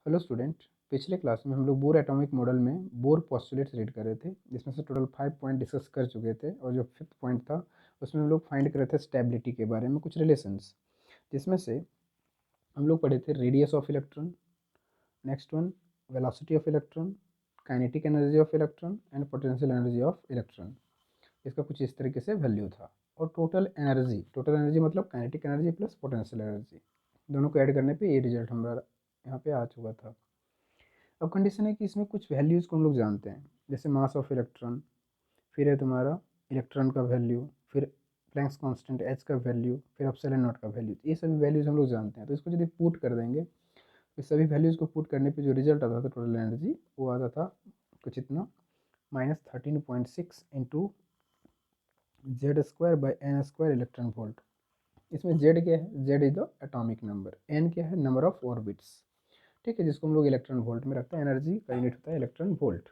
Hello student. पिछले class में हम लोग बोर एटॉमिक मॉडल में बोर पोस्टुलेट्स रीड कर रहे थे, जिसमें से टोटल 5 पॉइंट डिस्कस कर चुके थे और जो फिफ्थ पॉइंट था उसमें हम लोग फाइंड कर रहे थे स्टेबिलिटी के बारे में कुछ रिलेशंस, जिसमें से हम लोग पढ़े थे radius of electron, next one velocity of electron, kinetic energy of electron and potential energy of electron. इसका कुछ इस तरीके से वैल्यू था। और टोटल एनर्जी मतलब kinetic energy plus potential energy, दोनों को ऐड करने पे ये रिजल्ट हमारा यहाँ पे आ चुका था। अब कंडीशन है कि इसमें कुछ वैल्यूज़ को हम लोग जानते हैं, जैसे मास ऑफ इलेक्ट्रॉन, फिर है तुम्हारा इलेक्ट्रॉन का वैल्यू, फिर प्लैंक्स कांस्टेंट एच का वैल्यू, फिर एप्सिलॉन नॉट का वैल्यू। ये सभी वैल्यूज़ हम लोग जानते हैं। तो इसको यदि पुट कर देंगे तो सभी वैल्यूज़ को पुट करने पे जो रिजल्ट आता था टोटल एनर्जी, वो आता था कुछ इतना -13.6 इंटू Z²/n² इलेक्ट्रॉन वोल्ट। इसमें Z क्या है? Z is the atomic number, N क्या है? नंबर ऑफ ऑर्बिट्स, ठीक है, जिसको हम लोग इलेक्ट्रॉन वोल्ट में रखते हैं। एनर्जी का यूनिट होता है इलेक्ट्रॉन वोल्ट।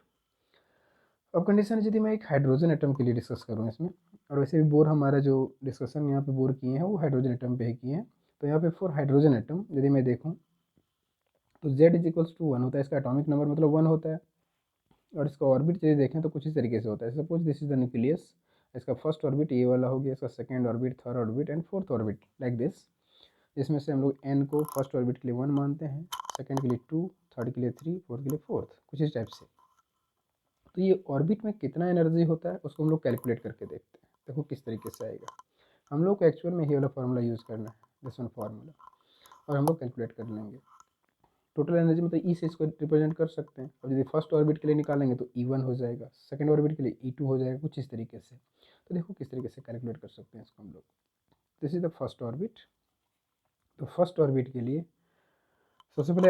अब कंडीशन है यदि मैं एक हाइड्रोजन एटम के लिए डिस्कस करूँ इसमें, और वैसे भी बोर हमारा जो डिस्कशन यहाँ पे बोर किए हैं वो हाइड्रोजन एटम पे ही किए हैं। तो यहाँ पे फॉर हाइड्रोजन एटम यदि मैं देखूँ तो Z इज इक्वल्स टू 1 होता है, इसका एटॉमिक नंबर मतलब 1 होता है। और इसका ऑर्बिट यदि देखें तो कुछ इस तरीके से होता है। Suppose this is the nucleus, इसका फर्स्ट ऑर्बिट ये वाला हो गया, इसका second orbit, third orbit and fourth orbit, like this. जिसमें से हम लोग n को फर्स्ट ऑर्बिट के लिए 1 मानते हैं, सेकेंड के लिए 2, थर्ड के लिए 3, फोर्थ के लिए 4, कुछ इस टाइप से। तो ये ऑर्बिट में कितना एनर्जी होता है उसको हम लोग कैलकुलेट करके देखते हैं। देखो किस तरीके से आएगा। हम लोग को एक्चुअल में ये वाला फार्मूला यूज़ करना है, दिस वन फार्मूला, और हम लोग कैलकुलेट कर लेंगे। टोटल एनर्जी मतलब ई से इसको रिप्रेजेंट कर सकते हैं। और यदि फर्स्ट ऑर्बिट के लिए निकालेंगे तो E1 हो जाएगा, सेकेंड ऑर्बिट के लिए E2 हो जाएगा, कुछ इस तरीके से। तो देखो किस तरीके से कैलकुलेट कर सकते हैं इसको हम लोग। This is the first orbit. तो फर्स्ट ऑर्बिट के लिए सबसे पहले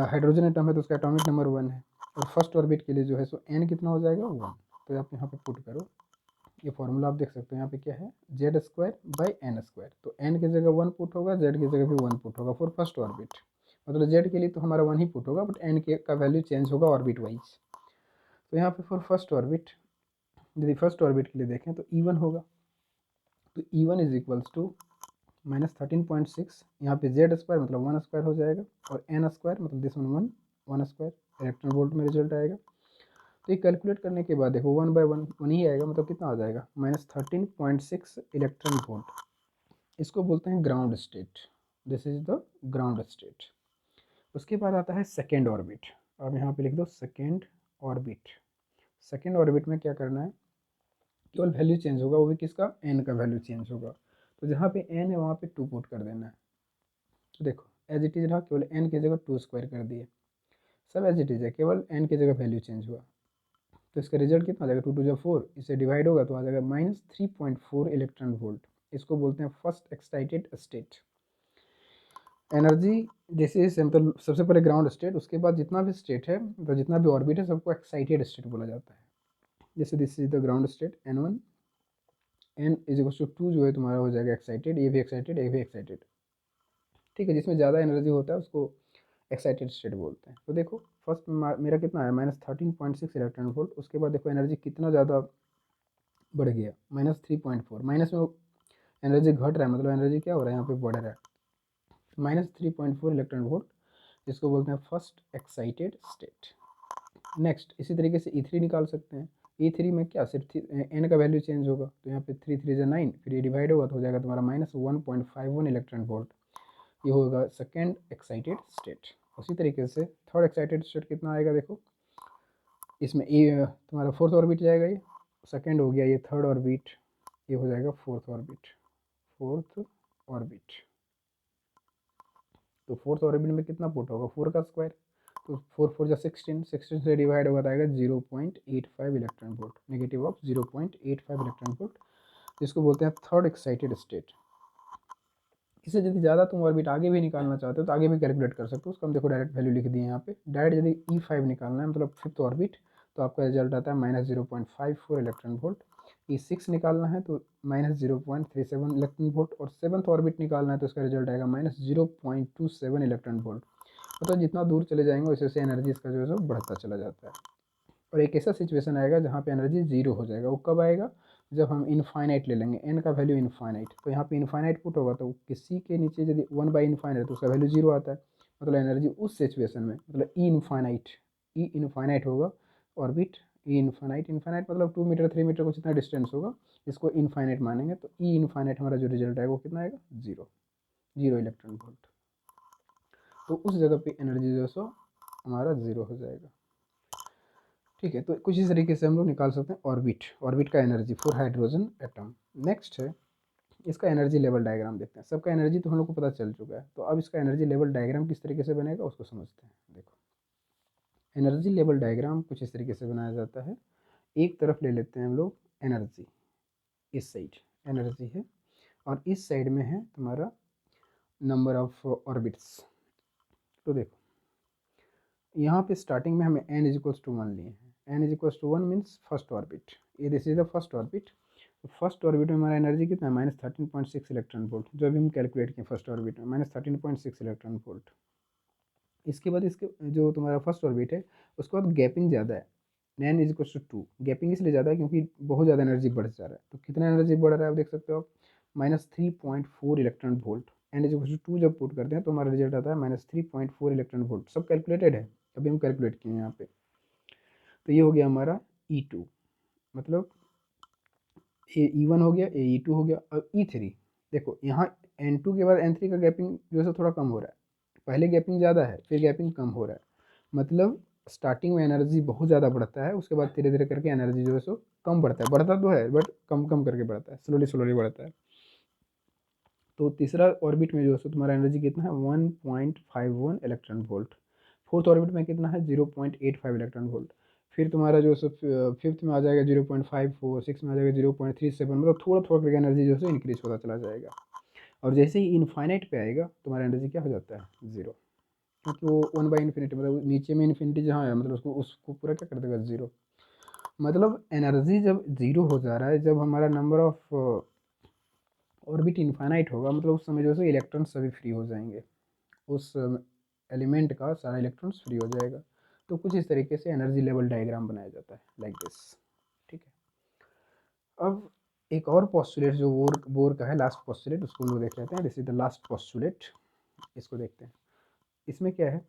हाइड्रोजन एटम है तो उसका एटॉमिक नंबर 1 है, और फर्स्ट ऑर्बिट के लिए जो है सो n कितना हो जाएगा? 1। तो आप यहाँ पे पुट करो, ये फॉर्मूला आप देख सकते हो यहाँ पे क्या है? Z²/n²। तो n की जगह 1 पुट होगा, z की जगह भी 1 पुट होगा फॉर फर्स्ट ऑर्बिट। मतलब z के लिए तो हमारा 1 ही पुट होगा, बट n के का वैल्यू चेंज होगा ऑर्बिट वाइज। तो यहाँ पे फॉर फर्स्ट ऑर्बिट, यदि फर्स्ट ऑर्बिट के लिए देखें तो E1 होगा। तो E1 इज इक्वल्स टू -13.6, यहाँ पे Z² मतलब 1² हो जाएगा, और n² मतलब दिस वन 1 इलेक्ट्रॉन वोल्ट में रिजल्ट आएगा। तो ये कैलकुलेट करने के बाद देखो 1/1 1 ही आएगा, मतलब कितना आ जाएगा? -13.6 इलेक्ट्रॉन वोल्ट। इसको बोलते हैं ground state. This is the ground state. उसके बाद आता है सेकेंड ऑर्बिट। अब यहाँ पे लिख दो सेकेंड ऑर्बिट। सेकेंड ऑर्बिट में क्या करना है? केवल वैल्यू चेंज होगा, वो भी किसका? n का वैल्यू चेंज होगा। तो जहाँ पे n है वहाँ पे 2 पुट कर देना है। तो देखो एज इट इज रहा, केवल n की जगह 2² कर दिए, सब एज इट इज है, केवल n की जगह वैल्यू चेंज हुआ। तो इसका रिजल्ट कितना आ जाएगा? 2 2 4, इसे डिवाइड होगा तो आ जाएगा -3.4 इलेक्ट्रॉन वोल्ट। इसको बोलते हैं फर्स्ट एक्साइटेड स्टेट। एनर्जी जैसे मतलब सबसे पहले ग्राउंड स्टेट, उसके बाद जितना भी स्टेट है, तो जितना भी ऑर्बिट है, सबको एक्साइटेड स्टेट बोला जाता है। जैसे this is the ground state n1, n is equal to 2 जो है तुम्हारा हो जाएगा एक्साइटेड, ये भी एक्साइटेड, ये भी एक्साइटेड, ठीक है। जिसमें ज़्यादा एनर्जी होता है उसको एक्साइटेड स्टेट बोलते हैं। तो देखो फर्स्ट मेरा कितना आया? -13.6 इलेक्ट्रॉन वोल्ट। उसके बाद देखो एनर्जी कितना ज़्यादा बढ़ गया, -3.4। माइनस में एनर्जी घट रहा है, मतलब एनर्जी क्या हो रहा है? यहाँ पे बढ़ रहा है। -3.4 इलेक्ट्रॉन वोल्ट, जिसको बोलते हैं फर्स्ट एक्साइटेड स्टेट। नेक्स्ट इसी तरीके से E3 निकाल सकते हैं। E3 में क्या सिर्फ n का वैल्यू चेंज होगा, तो यहाँ पे 3 3 9, फिर ये डिवाइड होगा तो हो जाएगा तुम्हारा -1.51 इलेक्ट्रॉन वोल्ट। ये होगा सेकेंड एक्साइटेड स्टेट। उसी तरीके से थर्ड एक्साइटेड स्टेट कितना आएगा? देखो इसमें ये तुम्हारा फोर्थ ऑर्बिट जाएगा, ये सेकेंड हो गया, ये थर्ड ऑर्बिट, ये हो जाएगा फोर्थ ऑर्बिट। फोर्थ ऑर्बिट, तो फोर्थ ऑर्बिट में कितना पुट होगा? 4 का स्क्वायर, तो 4 4 जा 16, 16 से डिवाइड होगा तो आएगा 0.85 electron volt, negative of 0.85 electron volt, जिसको बोलते हैं थर्ड एक्साइटेड स्टेट। इससे यदि ज़्यादा तुम ऑर्बिट आगे भी निकालना चाहते हो तो आगे भी कैलकुलेट कर सकते हो। उसको हम देखो डायरेक्ट वैल्यू लिख दिए यहाँ पे। डायरेक्ट यदि E5 निकालना है, मतलब फिफ्थ ऑर्बिट, तो आपका रिजल्ट आता है -0.54 इलेक्ट्रॉन वोल्ट। E6 निकालना है तो -0.37 इलेक्ट्रॉन वोल्ट, और सेवन्थ ऑर्बिट निकालना है तो इसका रिजल्ट आएगा -0.27 इलेक्ट्रॉन वोल्ट। मतलब जितना दूर चले जाएंगे वैसे वैसे एनर्जी इसका जो है सो बढ़ता चला जाता है। और एक ऐसा सिचुएशन आएगा जहाँ पे एनर्जी जीरो हो जाएगा। वो कब आएगा? जब हम इनफाइनाइट ले लेंगे, n का वैल्यू इनफाइनाइट। तो यहाँ पे इनफाइनाइट पुट होगा तो किसी के नीचे यदि 1/∞ है तो उसका वैल्यू जीरो आता है, मतलब एनर्जी उस सिचुएशन में, मतलब ई इनफाइनाइट होगा ऑर्बिट, ई इनफाइनाइट, इनफाइनाइट मतलब 2 मीटर 3 मीटर को जितना डिस्टेंस होगा इसको इनफाइनाइट मानेंगे, तो ई इनफाइनाइट हमारा जो रिजल्ट आएगा वो कितना आएगा, 0 इलेक्ट्रॉन वोल्ट। तो उस जगह पे एनर्जी जो सो हमारा 0 हो जाएगा। ठीक है, तो कुछ इस तरीके से हम लोग निकाल सकते हैं ऑर्बिट का energy for hydrogen atom. Next है इसका एनर्जी लेवल डायग्राम देखते हैं। सबका एनर्जी तो हम लोग को पता चल चुका है, तो अब इसका एनर्जी लेवल डायग्राम किस तरीके से बनेगा उसको समझते हैं। देखो एनर्जी लेवल डायग्राम कुछ इस तरीके से बनाया जाता है। एक तरफ ले लेते हैं हम लोग एनर्जी, इस साइड एनर्जी है और इस साइड में है तुम्हारा नंबर ऑफ ऑर्बिट्स। तो देखो यहाँ पे स्टार्टिंग में हमें n इज इक्वल्स टू 1 लिए हैं, n is equals to 1 means first orbit, ये this is the first orbit. First orbit में हमारा एनर्जी कितना है, -13.6 इलेक्ट्रॉन वोल्ट, जो अभी हम कैलकुलेट किए फर्स्ट ऑर्बिट में -13.6 इलेक्ट्रॉन वोल्ट। इसके बाद इसके जो तुम्हारा फर्स्ट ऑर्बिट है उसके बाद गैपिंग ज़्यादा है, n is equals to 2, gapping इसलिए ज़्यादा है क्योंकि बहुत ज़्यादा एनर्जी बढ़ जा रहा है। तो कितना एनर्जी बढ़ रहा है आप देख सकते हो आप, -3.4 electron volt. n is equals to 2 जब पुट करते हैं तो हमारा रिजल्ट आता है -3.4 इलेक्ट्रॉन वोल्ट। सब कैलकुलेटेड है, अभी हम कैलकुलेट किए हैं यहाँ पे। तो ये हो गया हमारा E2, मतलब ये E1 हो गया, ये E2 हो गया। और E3 देखो यहाँ N2 के बाद N3 का गैपिंग जो है थोड़ा कम हो रहा है, पहले गैपिंग ज़्यादा है फिर गैपिंग कम हो रहा है, मतलब स्टार्टिंग में एनर्जी बहुत ज़्यादा बढ़ता है, उसके बाद धीरे धीरे करके एनर्जी जो है सो कम बढ़ता है, बढ़ता तो है बट कम कम करके बढ़ता है, स्लोली बढ़ता है। तो तीसरा ऑर्बिट में जो है तुम्हारा एनर्जी कितना है, 1.51 इलेक्ट्रॉन वोल्ट। फोर्थ ऑर्बिट में कितना है, 0.85 इलेक्ट्रॉन वोल्ट। फिर तुम्हारा जो है फिफ्थ में आ जाएगा 0.54, सिक्स में आ जाएगा 0.37, मतलब थोड़ा थोड़ा करके एनर्जी जो है इंक्रीज होता चला जाएगा। और जैसे ही इनफाइनाइट पे आएगा तुम्हारा एनर्जी क्या हो जाता है, 0, क्योंकि वो 1/इन्फिनिटी, मतलब नीचे में इन्फिनिटी जहाँ है मतलब उसको पूरा क्या कर देगा, 0। मतलब एनर्जी जब 0 हो जा रहा है, जब हमारा नंबर ऑफ ऑर्बिट इनफाइनाइट होगा, मतलब उस समय जो है इलेक्ट्रॉन सभी फ्री हो जाएंगे, उस एलिमेंट का सारा इलेक्ट्रॉन्स फ्री हो जाएगा। तो कुछ इस तरीके से एनर्जी लेवल डायग्राम बनाया जाता है लाइक दिस। ठीक है, अब एक और पोस्टुलेट जो बोर का है, लास्ट पोस्टुलेट, उसको हम लोग देख लेते हैं। This is the last postulate, इसको देखते हैं। इसमें क्या है,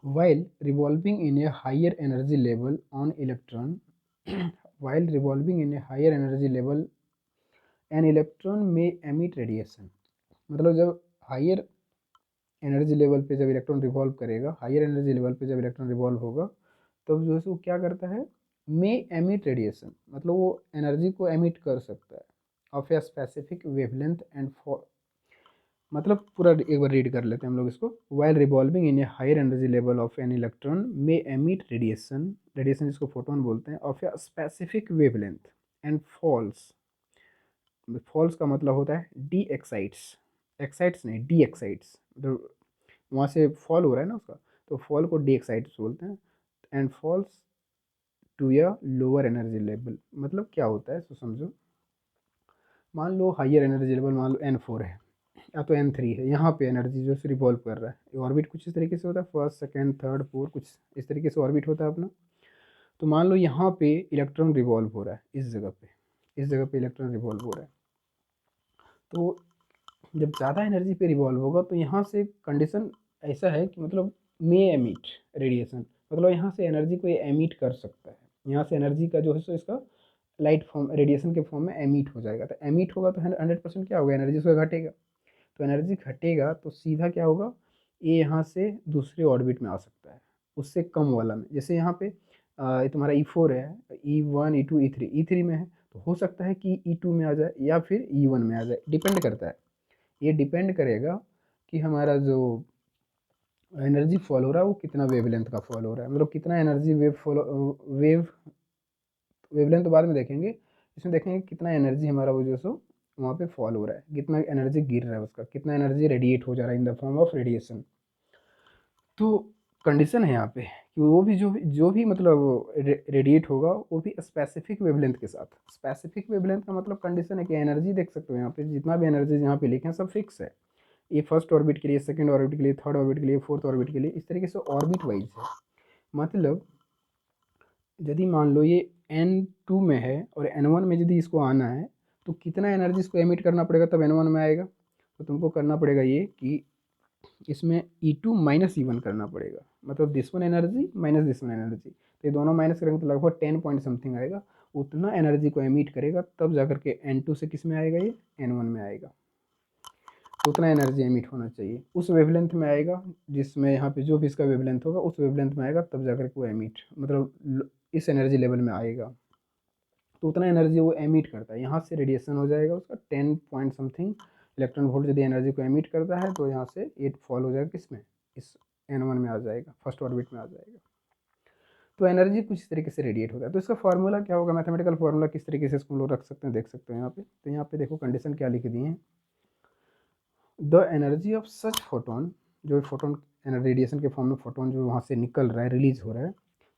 while revolving in a higher energy level on electron while revolving in a higher energy level an electron may emit radiation। मतलब जब हायर एनर्जी लेवल पे जब इलेक्ट्रॉन रिवॉल्व करेगा, हायर एनर्जी लेवल पे जब इलेक्ट्रॉन रिवॉल्व होगा तब जो है वो क्या करता है, मे एमिट रेडिएशन, मतलब वो एनर्जी को एमिट कर सकता है of a specific wavelength and मतलब पूरा एक बार रीड कर लेते हैं हम लोग इसको। While revolving in a higher energy level of an electron may emit radiation, radiation जिसको फोटोन बोलते हैं, of a specific wavelength and falls, falls का मतलब होता है डी एक्साइट्स, एक्साइट्स नहीं डी एक्साइट्स, मतलब वहाँ से फॉल हो रहा है ना उसका, तो फॉल को डी एक्साइट्स बोलते हैं। एंड फॉल्स टू या लोअर एनर्जी लेवल, मतलब क्या होता है तो समझो, मान लो हायर एनर्जी लेवल मान लो N4 है या तो N3 है, यहाँ पे एनर्जी जो है रिवॉल्व कर रहा है, ऑर्बिट कुछ इस तरीके से होता है, फर्स्ट सेकंड थर्ड फोर्थ कुछ इस तरीके से ऑर्बिट होता है अपना। तो मान लो यहाँ पे इलेक्ट्रॉन रिवॉल्व हो रहा है, इस जगह पे, इस जगह पे इलेक्ट्रॉन रिवॉल्व हो रहा है। तो जब ज़्यादा एनर्जी पे रिवॉल्व होगा तो यहाँ से कंडीशन ऐसा है कि मतलब मे एमिट रेडिएशन, मतलब यहाँ से एनर्जी को ये एमिट कर सकता है, यहाँ से एनर्जी का जो है सो इसका लाइट फॉर्म रेडिएशन के फॉर्म में एमिट हो जाएगा। तो एमिट होगा तो 100% क्या होगा, एनर्जी उसका घटेगा। तो एनर्जी घटेगा तो सीधा क्या होगा, ये यहाँ से दूसरे ऑर्बिट में आ सकता है उससे कम वाला में। जैसे यहाँ पे ये तुम्हारा E4 है, E1 E2 E3, E3 में है तो हो सकता है कि E2 में आ जाए या फिर E1 में आ जाए, डिपेंड करता है। ये डिपेंड करेगा कि हमारा जो एनर्जी फॉल हो रहा है वो कितना वेवलेंथ का फॉल हो रहा है, मतलब कितना एनर्जी वेवलेंथ तो बाद में देखेंगे, इसमें देखेंगे कितना एनर्जी हमारा वो जो सो वहाँ पे फॉल हो रहा है, कितना एनर्जी गिर रहा है उसका, कितना एनर्जी रेडिएट हो जा रहा है इन द फॉर्म ऑफ रेडिएशन। तो कंडीशन है यहाँ पे कि वो भी जो भी मतलब रेडिएट होगा वो भी स्पेसिफिक वेवलेंथ के साथ। स्पेसिफिक वेवलेंथ का मतलब कंडीशन है कि एनर्जी देख सकते हो यहाँ पे, जितना भी एनर्जी यहाँ पे लिखे हैं सब फिक्स है। ये फर्स्ट ऑर्बिट के लिए, सेकंड ऑर्बिट के लिए, थर्ड ऑर्बिट के लिए, फोर्थ ऑर्बिट के लिए, इस तरीके से ऑर्बिट वाइज है। मतलब यदि मान लो ये N2 में है और N1 में यदि इसको आना है तो कितना एनर्जी इसको एमिट करना पड़ेगा तब N1 में आएगा। तो तुमको करना पड़ेगा ये कि इसमें E2 माइनस E1 करना पड़ेगा, मतलब this one energy minus this one energy, तो ये दोनों माइनस करेंगे तो लगभग 10 पॉइंट समथिंग आएगा, उतना एनर्जी को एमिट करेगा, तब जाकर के N2 से किस में आएगा, ये N1 में आएगा। तो उतना एनर्जी एमिट होना चाहिए, उस वेवलेंथ में आएगा, जिसमें यहाँ पे जो भी इसका वेवलेंथ होगा उस वेवलेंथ में आएगा, तब जाकर के वो एमिट, मतलब इस एनर्जी लेवल में आएगा, तो उतना एनर्जी वो एमिट करता है। यहाँ से रेडिएशन हो जाएगा उसका 10 पॉइंट समथिंग इलेक्ट्रॉन वोल्ट, यदि एनर्जी को एमिट करता है तो यहाँ से ये फॉल हो जाएगा किसमें, इस N1 में आ जाएगा, फर्स्ट ऑर्बिट में आ जाएगा। तो एनर्जी कुछ इस तरीके से रेडिएट होता है। तो इसका फार्मूला क्या होगा, मैथमेटिकल फार्मूला किस तरीके से इसको हम लोग रख सकते हैं, देख सकते हैं यहाँ पे। तो यहाँ पे देखो कंडीशन क्या लिख दी है, the energy of such photon, जो फोटोन रेडिएशन के फॉर्म में फोटोन जो वहाँ से निकल रहा है, रिलीज हो रहा है,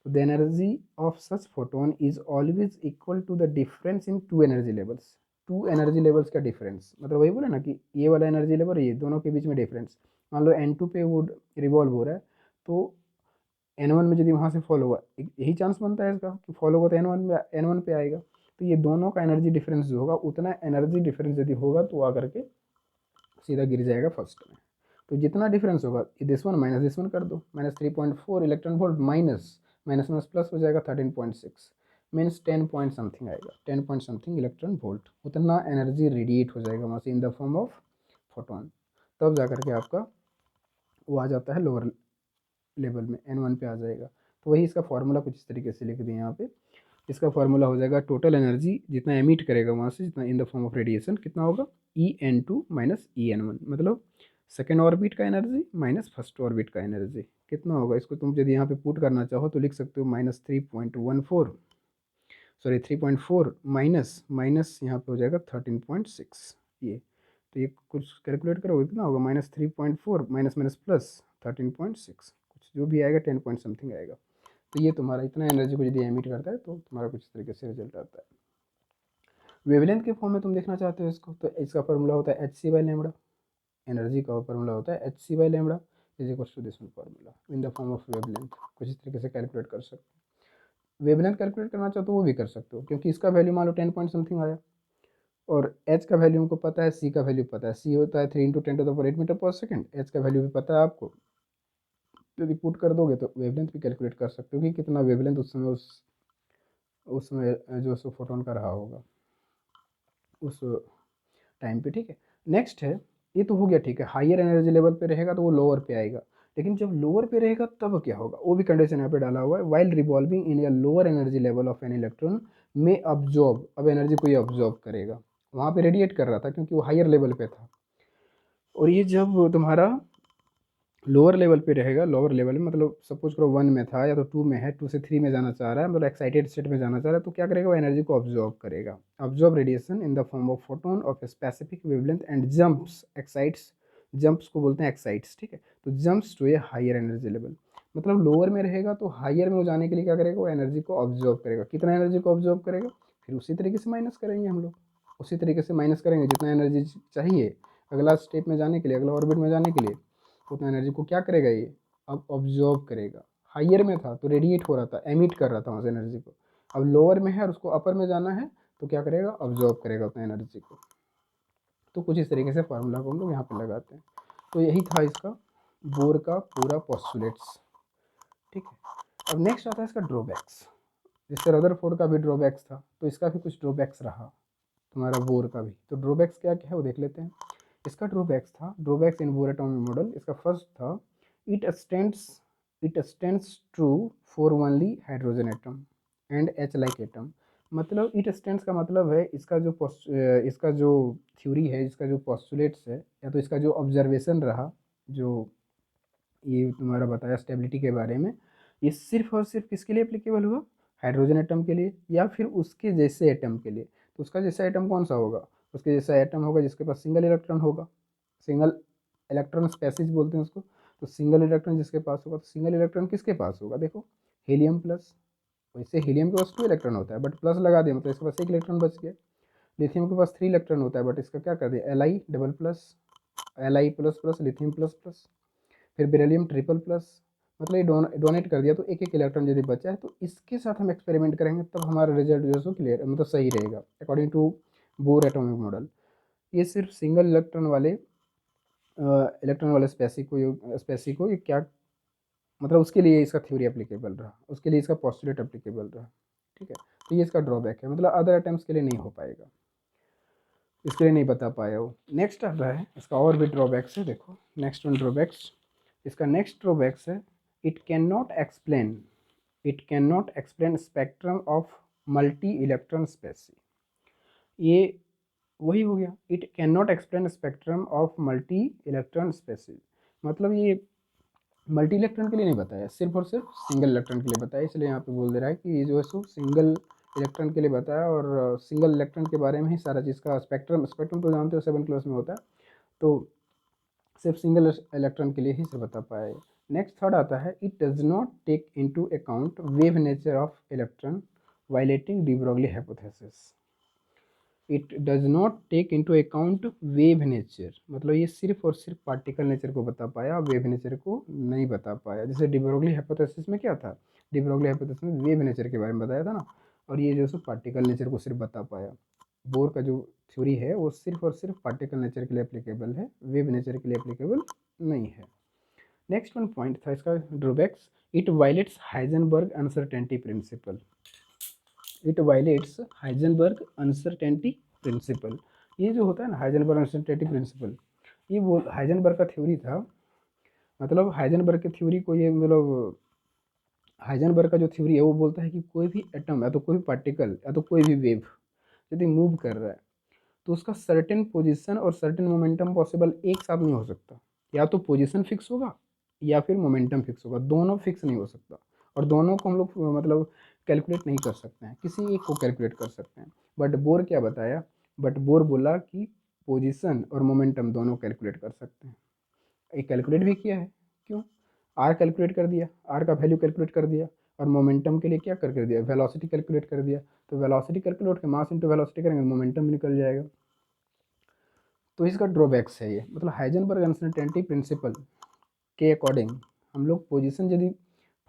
तो the energy of such photon is always equal to the difference in two energy levels. Two energy levels का डिफरेंस, मतलब वही बोला ना कि ये वाला एनर्जी लेवल, ये दोनों के बीच में डिफरेंस, मान लो N2 पे वो रिवॉल्व हो रहा है, तो N1 में यदि वहाँ से फॉल होगा, यही चांस बनता है इसका कि फॉल होगा तो N1 पे आएगा, तो ये दोनों का एनर्जी डिफरेंस जो होगा, उतना एनर्जी डिफरेंस यदि होगा तो आकर के सीधा गिर जाएगा फर्स्ट में। तो जितना डिफरेंस होगा, this one minus this one कर दो, minus 3.4 electron volt, minus minus minus plus हो जाएगा 13.6, मीन्स 10 पॉइंट समथिंग आएगा, 10 पॉइंट समथिंग इलेक्ट्रॉन वोल्ट, उतना एनर्जी रेडिएट हो जाएगा वहाँ से इन द फॉर्म ऑफ फोटोन, तब जाकर के आपका वो आ जाता है लोअर लेवल में, N1 पे आ जाएगा। तो वही इसका फॉर्मूला कुछ इस तरीके से लिख दिए यहाँ पे। इसका फॉर्मूला हो जाएगा टोटल एनर्जी जितना एमिट करेगा वहाँ से, जितना इन द फॉर्म ऑफ रेडिएशन, कितना होगा, En2 माइनस En1, मतलब सेकेंड ऑर्बिट का एनर्जी माइनस फर्स्ट ऑर्बिट का एनर्जी कितना होगा। इसको तुम यदि यहाँ पे पुट करना चाहो तो लिख सकते हो माइनस 3.14, सॉरी 3.4 माइनस माइनस यहाँ पे हो जाएगा 13.6, ये तो ये कुछ कैलकुलेट करोगे कितना होगा, माइनस 3.4 माइनस माइनस प्लस 13.6, कुछ जो भी आएगा 10 पॉइंट समथिंग आएगा। तो ये तुम्हारा इतना एनर्जी को यदि एमिट करता है तो तुम्हारा कुछ तरीके से रिजल्ट आता है। वेवलेंथ के फॉर्म में तुम देखना चाहते हो इसको, तो इसका फॉर्मूला होता है Hc बाई लैम्बडा, एनर्जी का फॉर्मूला होता है Hc by lambda is equal to this formula in the form of wavelength. कुछ इस तरीके से कैलकुलेट कर सकते हो। वेवलेंथ कैलकुलेट करना चाहो तो वो भी कर सकते हो, क्योंकि इसका वैल्यू मान लो 10 पॉइंट समथिंग आया, और H का वैल्यू हमको पता है, C का वैल्यू पता है, C होता है 3 इंटू 10⁸ मीटर पर सेकेंड, H का वैल्यू भी पता है आपको, यदि पुट कर दोगे तो वेवलेंथ भी कैलकुलेट कर सकते हो कि कितना वेवलेंथ उस समय उसमें जो सो फोटोन का रहा होगा उस टाइम पे। ठीक है, नेक्स्ट है, ये तो हो गया, ठीक है, हायर एनर्जी लेवल पे रहेगा तो वो लोअर पे आएगा, लेकिन जब लोअर पे रहेगा तब क्या होगा, वो भी कंडीशन यहाँ पे डाला हुआ है, while revolving in a lower energy level of an electron में अब्जॉर्ब, अब एनर्जी को ये अब्जॉर्ब करेगा, वहाँ पे रेडिएट कर रहा था क्योंकि वो हायर लेवल पे था, और ये जब तुम्हारा लोअर लेवल पे रहेगा, लोअर लेवल में मतलब सपोज करो 1 में था या तो 2 में है, 2 से 3 में जाना चाह रहा है, मतलब एक्साइटेड स्टेट में जाना चाह रहा है, तो क्या करेगा, वो एनर्जी को ऑब्जॉर्व करेगा, absorb radiation in the form of photon of specific wavelength and jumps, excites, jumps को बोलते हैं एक्साइट्स, ठीक है, तो jumps to a higher energy level, मतलब लोअर में रहेगा तो हायर में वो जाने के लिए क्या करेगा, वो एनर्जी को ऑब्जॉर्व करेगा, कितना एनर्जी को ऑब्जॉर्व करेगा, फिर उसी तरीके से माइनस करेंगे हम लोग, उसी तरीके से माइनस करेंगे, जितना एनर्जी चाहिए अगला स्टेप में जाने के लिए, अगला ऑर्बिट में जाने के लिए, उतना एनर्जी को क्या करेगा, ये अब ऑब्जॉर्व करेगा। हायर में था तो रेडिएट हो रहा था, एमिट कर रहा था वहाँ से एनर्जी को, अब लोअर में है और उसको अपर में जाना है तो क्या करेगा, ऑब्जॉर्व करेगा उतना एनर्जी को। तो कुछ इस तरीके से फार्मूला को हम लोग यहाँ पे लगाते हैं। तो यही था इसका बोर का पूरा पॉस्टुलेट्स। ठीक है, अब नेक्स्ट आता है इसका ड्रॉबैक्स। जिससे रदरफोर्ड का भी ड्रॉबैक्स था तो इसका भी कुछ ड्रॉबैक्स रहा, तुम्हारा बोर का भी। तो ड्रॉबैक्स क्या क्या है वो देख लेते हैं। इसका ड्रॉबैक्स था, ड्रॉबैक्स इन बोर एटॉमिक मॉडल, इसका फर्स्ट था, it stands it stands true for only hydrogen atom and H like atom. मतलब इट स्टैंड्स का मतलब है इसका जो थ्योरी है, इसका जो पॉस्टुलेट्स है, या तो इसका जो ऑब्जर्वेशन रहा, जो ये तुम्हारा बताया स्टेबिलिटी के बारे में, ये सिर्फ और सिर्फ किसके लिए एप्लीकेबल हुआ, हाइड्रोजन एटम के लिए, या फिर उसके जैसे एटम के लिए। तो उसका जैसा एटम कौन सा होगा, उसके जैसा एटम होगा जिसके पास सिंगल इलेक्ट्रॉन होगा, सिंगल इलेक्ट्रॉन स्पेसिज बोलते हैं उसको। तो सिंगल इलेक्ट्रॉन जिसके पास होगा, तो सिंगल इलेक्ट्रॉन किसके पास होगा, देखो हीलियम प्लस, वैसे हीलियम के पास 2 इलेक्ट्रॉन होता है बट प्लस लगा दिया मतलब इसके पास 1 इलेक्ट्रॉन बच गया। लिथियम के पास 3 इलेक्ट्रॉन होता है बट इसका क्या कर दिया, Li double plus, Li plus plus, lithium plus plus, फिर बेरिलियम ट्रिपल प्लस, मतलब ये डोनेट कर दिया तो एक एक इलेक्ट्रॉन यदि बचा है तो इसके साथ हम एक्सपेरिमेंट करेंगे तब हमारा रिजल्ट जो है सो क्लियर मतलब सही रहेगा according to Bohr atomic model. ये सिर्फ सिंगल इलेक्ट्रॉन वाले इलेक्ट्रॉन वाले स्पेसिको ये क्या, मतलब उसके लिए इसका थ्योरी एप्लीकेबल रहा, उसके लिए इसका पोस्टुलेट एप्लीकेबल रहा। ठीक है, तो ये इसका ड्रॉबैक है, मतलब अदर अटेम्प्ट्स के लिए नहीं हो पाएगा, इसके लिए नहीं बता पाया वो। नेक्स्ट आता है इसका और भी ड्रॉबैक्स है, देखो नेक्स्ट वन ड्रॉबैक्स, इसका नेक्स्ट ड्रॉबैक्स है it can not explain, it can not explain spectrum of multi electron species. ये वही हो गया, it can not explain spectrum of multi electron species, मतलब ये मल्टी इलेक्ट्रॉन के लिए नहीं बताया, सिर्फ और सिर्फ सिंगल इलेक्ट्रॉन के लिए बताया, इसलिए यहाँ पे बोल दे रहा है कि ये जो है सो सिंगल इलेक्ट्रॉन के लिए बताया, और सिंगल इलेक्ट्रॉन के बारे में ही सारा चीज़ का स्पेक्ट्रम, स्पेक्ट्रम तो जानते हो 7 क्लास में होता है, तो सिर्फ सिंगल इलेक्ट्रॉन के लिए ही से बता पाया। नेक्स्ट थर्ड आता है it does not take into account wave nature of electron violating de Broglie hypothesis. It does not take into account wave nature, मतलब ये सिर्फ और सिर्फ पार्टिकल नेचर को बता पाया, वेव नेचर को नहीं बता पाया। जैसे डी ब्रोगली हाइपोथेसिस में क्या था, डी ब्रोगली हाइपोथेसिस में वेव नेचर के बारे में बताया था ना, और ये जो है पार्टिकल नेचर को सिर्फ बता पाया। बोर का जो थ्योरी है वो सिर्फ और सिर्फ पार्टिकल नेचर के लिए एप्लीकेबल है, वेव नेचर के लिए एप्लीकेबल नहीं है। नेक्स्ट वन पॉइंट था इसका drawbacks, it violets Heisenberg uncertainty principle, it violets Heisenberg uncertainty principle. ये जो होता है ना हाइजेनबर्ग अनसर्टेनिटी प्रिंसिपल, ये वो हाइजेनबर्ग का थ्योरी था, मतलब हाइजेनबर्ग की थ्योरी को ये मतलब हाइजेनबर्ग का जो थ्योरी है वो बोलता है कि कोई भी एटम या तो कोई भी पार्टिकल या तो कोई भी वेव यदि मूव कर रहा है तो उसका सर्टेन पोजीशन और सर्टेन मोमेंटम पॉसिबल एक साथ नहीं हो सकता, या तो पोजीशन फिक्स होगा या फिर मोमेंटम फिक्स होगा, दोनों फिक्स नहीं हो सकता, और दोनों को हम लोग मतलब कैलकुलेट नहीं कर सकते हैं, किसी एक को कैलकुलेट कर सकते हैं। बट बोर क्या बताया, बट बोर बोला कि पोजीशन और मोमेंटम दोनों कैलकुलेट कर सकते हैं। एक कैलकुलेट भी किया है, क्यों, आर कैलकुलेट कर दिया, आर का वैल्यू कैलकुलेट कर दिया, और मोमेंटम के लिए क्या कर दिया, वेलोसिटी कैलकुलेट कर दिया, तो वेलोसिटी कैलकुलेट के मास इंटू वेलोसिटी करेंगे मोमेंटम भी निकल जाएगा। तो इसका ड्रॉबैक्स है ये, मतलब हाइजेनबर्ग अनसर्टेनिटी प्रिंसिपल के अकॉर्डिंग हम लोग पोजीशन यदि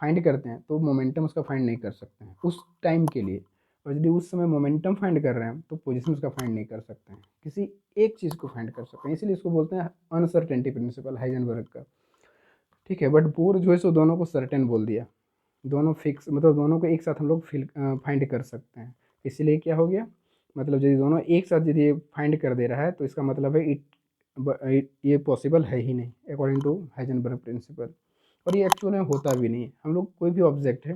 फाइंड करते हैं तो मोमेंटम उसका फाइंड नहीं कर सकते हैं उस टाइम के लिए, और यदि उस समय मोमेंटम फाइंड कर रहे हैं तो पोजीशन उसका फाइंड नहीं कर सकते हैं, किसी एक चीज़ को फाइंड कर सकते हैं, इसीलिए इसको बोलते हैं अनसर्टेनिटी प्रिंसिपल हाइजेनबर्ग का। ठीक है, बट बोर जो है सो दोनों को सर्टेन बोल दिया, दोनों फिक्स, मतलब दोनों को एक साथ हम लोग फाइंड कर सकते हैं, इसीलिए क्या हो गया, मतलब यदि दोनों एक साथ यदि फाइंड कर दे रहा है तो इसका मतलब है ये पॉसिबल है ही नहीं अकॉर्डिंग टू हाइजेनबर्ग प्रिंसिपल, और ये एक्चुअल में होता भी नहीं है। हम लोग कोई भी ऑब्जेक्ट है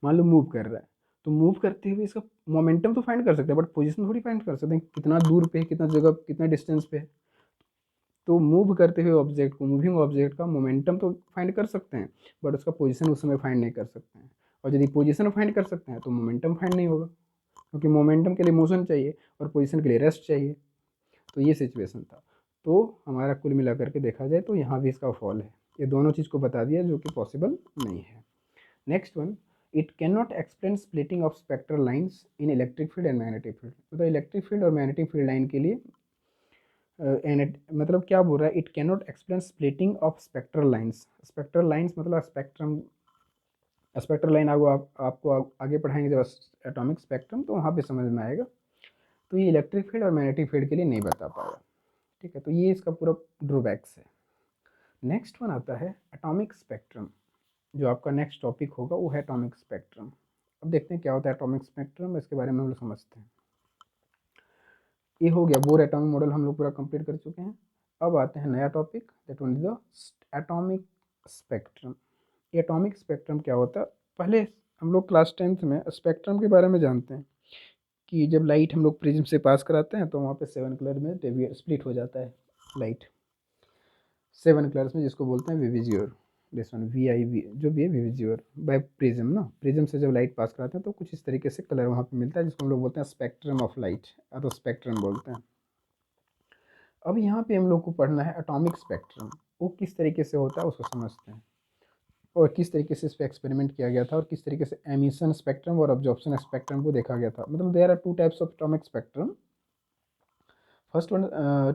मान लो मूव कर रहा है, तो मूव करते हुए इसका मोमेंटम तो फाइंड कर सकते हैं बट पोजीशन थोड़ी फाइंड कर सकते हैं, कितना दूर पे है, कितना जगह, कितना डिस्टेंस पे है। तो मूव करते हुए ऑब्जेक्ट को, मूविंग ऑब्जेक्ट का मोमेंटम तो फाइंड कर सकते हैं बट उसका पोजीशन उस समय फाइंड नहीं कर सकते हैं, और यदि पोजीशन फाइंड कर सकते हैं तो मोमेंटम फाइंड नहीं होगा, क्योंकि मोमेंटम के लिए मोशन चाहिए और पोजीशन के लिए रेस्ट चाहिए। तो ये सिचुएशन था, तो हमारा कुल मिला करके देखा जाए तो यहाँ भी इसका फॉल है, ये दोनों चीज़ को बता दिया जो कि पॉसिबल नहीं है। Next one, it can not explain splitting of spectral lines in electric field and magnetic field, मतलब इलेक्ट्रिक फील्ड और मैग्नेटिक फील्ड लाइन के लिए मतलब क्या बोल रहा है, it can not explain splitting of spectral lines, spectral lines मतलब स्पेक्ट्रम, स्पेक्ट्रल लाइन आपको आगे पढ़ाएंगे जब एटॉमिक स्पेक्ट्रम तो वहाँ पे समझ में आएगा, तो ये इलेक्ट्रिक फील्ड और मैग्नेटिक फील्ड के लिए नहीं बता पाया। ठीक है, तो ये इसका पूरा ड्रॉबैक्स है। नेक्स्ट वन आता है एटॉमिक स्पेक्ट्रम, जो आपका नेक्स्ट टॉपिक होगा वो है एटॉमिक स्पेक्ट्रम। अब देखते हैं क्या होता है एटॉमिक स्पेक्ट्रम, इसके बारे में हम लोग समझते हैं। ये हो गया बोर एटॉमिक मॉडल हम लोग पूरा कंप्लीट कर चुके हैं। अब आते हैं नया topic, that one is the atomic spectrum. Atomic spectrum क्या होता है, पहले हम लोग क्लास 10th में स्पेक्ट्रम के बारे में जानते हैं कि जब लाइट हम लोग प्रिज्म से पास कराते हैं तो वहाँ पे 7 कलर में स्प्लिट हो जाता है लाइट, 7 कलर्स में, जिसको बोलते हैं विविजियोर, दिस वन VIV जो भी है विविजियोर बाय प्रिज्म ना, प्रिज्म से जब लाइट पास कराते हैं तो कुछ इस तरीके से कलर वहाँ पे मिलता है जिसको हम लोग बोलते हैं स्पेक्ट्रम ऑफ लाइट, या तो स्पेक्ट्रम बोलते हैं। अब यहाँ पे हम लोग को पढ़ना है एटॉमिक स्पेक्ट्रम, वो किस तरीके से होता है उसको समझते हैं, और किस तरीके से इस पर एक्सपेरिमेंट किया गया था, और किस तरीके से एमिशन स्पेक्ट्रम और अब्जॉर्प्शन स्पेक्ट्रम को देखा गया था। मतलब there are 2 types of atomic spectrum, first one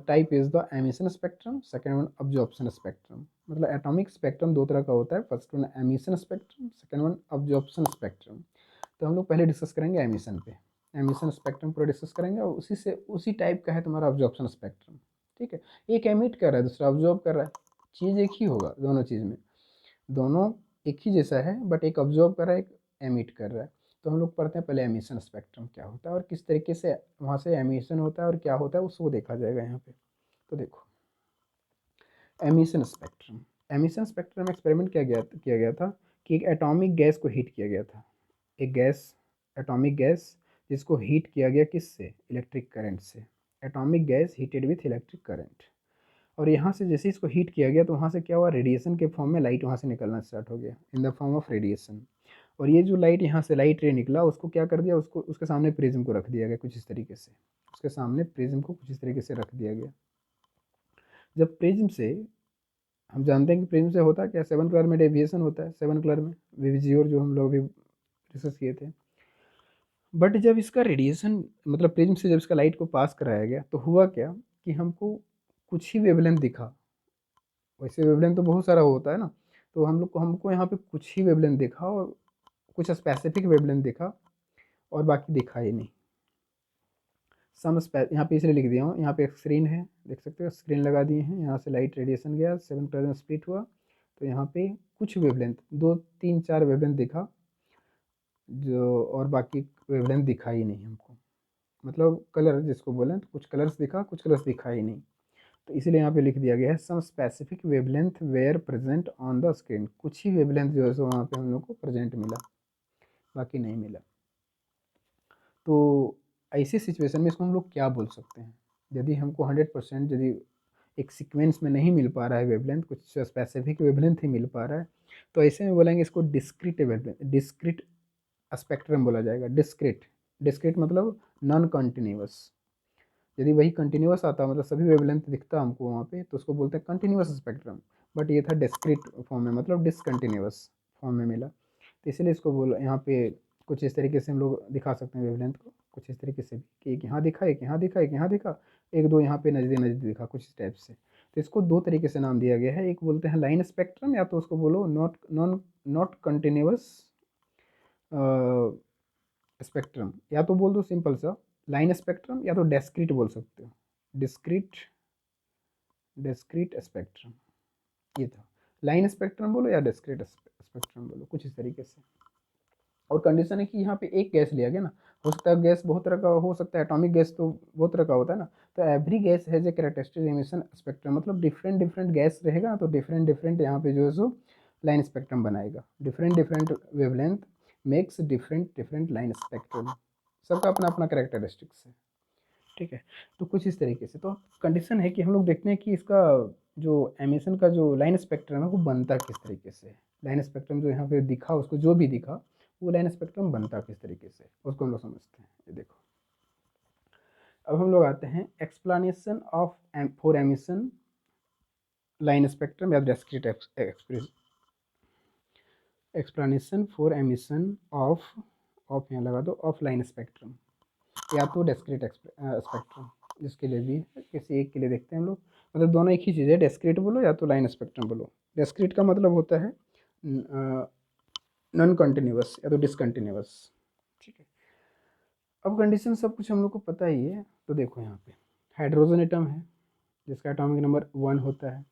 type is the emission spectrum, second one absorption spectrum. मतलब एटॉमिक स्पेक्ट्रम दो तरह का होता है, first one emission spectrum, second one absorption spectrum. तो हम लोग पहले डिस्कस करेंगे एमिशन पे, एमिशन स्पेक्ट्रम पूरा डिस्कस करेंगे, और उसी टाइप का है तुम्हारा अब्जॉर्प्शन स्पेक्ट्रम। ठीक है। एक एमिट कर रहा है, दूसरा ऑब्जॉर्व कर रहा है, चीज़ एक ही होगा दोनों चीज़ में, दोनों एक ही जैसा है, बट एक ऑब्जॉर्व कर रहा है, एक एमिट कर रहा है। तो हम लोग पढ़ते हैं पहले एमिशन स्पेक्ट्रम क्या होता है और किस तरीके से वहाँ से एमिशन होता है और क्या होता है उसको देखा जाएगा यहाँ पे। तो देखो emission spectrum, emission spectrum experiment किया गया था कि एक एटॉमिक गैस को हीट किया गया था, एक गैस, एटॉमिक गैस जिसको हीट किया गया किससे, इलेक्ट्रिक करंट से, atomic gas heated with electric current. और यहाँ से जैसे इसको हीट किया गया तो वहाँ से क्या हुआ, रेडिएशन के फॉर्म में लाइट वहाँ से निकलना स्टार्ट हो गया इन द फॉर्म ऑफ रेडिएशन। और ये जो लाइट यहाँ से लाइट रे निकला उसको क्या कर दिया, उसको उसके सामने प्रिज्म को रख दिया गया कुछ इस तरीके से, उसके सामने प्रिज्म को कुछ इस तरीके से रख दिया गया। जब प्रिज्म से, हम जानते हैं कि प्रिज्म से होता क्या, 7 कलर में डेविएशन होता है, 7 कलर में विजियोर जो हम लोग भी डिस्कस किए थे। बट जब इसका रेडिएशन मतलब प्रिज्म से जब इसका लाइट को पास कराया गया तो हुआ क्या कि हमको कुछ ही वेवलेंथ दिखा, वैसे वेवलेंथ तो बहुत सारा होता है ना, तो हम लोग को हमको यहाँ पे कुछ ही वेवलेंथ दिखा और कुछ स्पेसिफिक वेवलेंथ दिखा और बाकी दिखा ही नहीं। यहाँ पे इसलिए लिख दिया हूँ, यहाँ पे एक स्क्रीन है, देख सकते हो स्क्रीन लगा दिए हैं, यहाँ से लाइट रेडिएशन गया 7 कलर में स्प्लिट हुआ, तो यहाँ पे कुछ वेवलेंथ 2 3 4 वेवलेंथ दिखा जो, और बाकी वेवलेंथ दिखा ही नहीं हमको, मतलब कलर जिसको बोलें तो कुछ कलर्स दिखा कुछ कलर्स दिखा ही नहीं। तो इसीलिए यहाँ पे लिख दिया गया है some specific wavelength were present on the screen, कुछ ही वेवलेंथ जो है सो वहाँ पे हम लोग को प्रेजेंट मिला, बाकी नहीं मिला। तो ऐसी सिचुएशन में इसको हम लोग क्या बोल सकते हैं, यदि हमको 100% यदि एक सीक्वेंस में नहीं मिल पा रहा है वेवलेंथ, कुछ स्पेसिफिक वेवलेंथ ही मिल पा रहा है, तो ऐसे में बोलेंगे इसको डिस्क्रीट वेवलेंथ, डिस्क्रीट स्पेक्ट्रम बोला जाएगा। डिस्क्रीट, डिस्क्रीट मतलब नॉन कंटिन्यूअस, यदि वही कंटिन्यूअस आता मतलब सभी वेवलेंथ दिखता हमको वहाँ पे तो उसको बोलते हैं कंटिन्यूअस स्पेक्ट्रम, बट ये था डिस्क्रीट फॉर्म में मतलब डिसकंटिन्यूअस फॉर्म में मिला। तो इसीलिए इसको बोला यहाँ पे कुछ इस तरीके से हम लोग दिखा सकते हैं वेवलेंथ को, कुछ इस तरीके से भी कि एक यहाँ दिखा, एक यहाँ दिखा, एक यहाँ दिखा, एक दो यहाँ पे नजदीक नजदीक दिखा, कुछ इस टाइप से। तो इसको दो तरीके से नाम दिया गया है, एक बोलते हैं लाइन स्पेक्ट्रम या तो उसको बोलो नॉट कंटिन्यूअस स्पेक्ट्रम, या तो बोल दो सिंपल सा लाइन स्पेक्ट्रम या तो डिस्क्रीट बोल सकते हो, डिस्क्रीट, डिस्क्रीट स्पेक्ट्रम ये था। लाइन स्पेक्ट्रम बोलो या डिस्क्रीट स्पेक्ट्रम बोलो, कुछ इस तरीके से। और कंडीशन है कि यहाँ पे एक गैस लिया गया ना, हो सकता है गैस बहुत तरह का हो सकता है, एटॉमिक गैस तो बहुत तरह का होता है ना, तो every gas has a characteristic emission spectrum, मतलब डिफरेंट डिफरेंट गैस रहेगा तो डिफरेंट डिफरेंट यहाँ पे जो है सो लाइन स्पेक्ट्रम बनाएगा, different different wavelength makes different different line spectrum, सबका अपना अपना कैरेक्टरिस्टिक्स है, ठीक है। तो कुछ इस तरीके से, तो कंडीशन है कि हम लोग देखते हैं कि इसका जो एमिशन का जो लाइन स्पेक्ट्रम है वो बनता किस तरीके से, लाइन स्पेक्ट्रम जो यहाँ पे दिखा उसको जो भी दिखा वो लाइन स्पेक्ट्रम बनता किस तरीके से उसको हम लोग समझते हैं। ये देखो अब हम लोग आते हैं explanation of for emission line spectrum या discrete explanation for emission of यहाँ लगा दो ऑफ लाइन स्पेक्ट्रम या तो डिस्क्रीट स्पेक्ट्रम, जिसके लिए भी किसी एक के लिए देखते हैं हम लोग, मतलब दोनों एक ही चीज़ है, डिस्क्रीट बोलो या तो लाइन स्पेक्ट्रम बोलो। डिस्क्रीट का मतलब होता है नॉन कंटिन्यूअस या तो डिसकंटिन्यूअस, ठीक है। अब कंडीशन सब कुछ हम लोग को पता ही है, तो देखो यहाँ पे हाइड्रोजन एटम है जिसका एटॉमिक नंबर 1 होता है,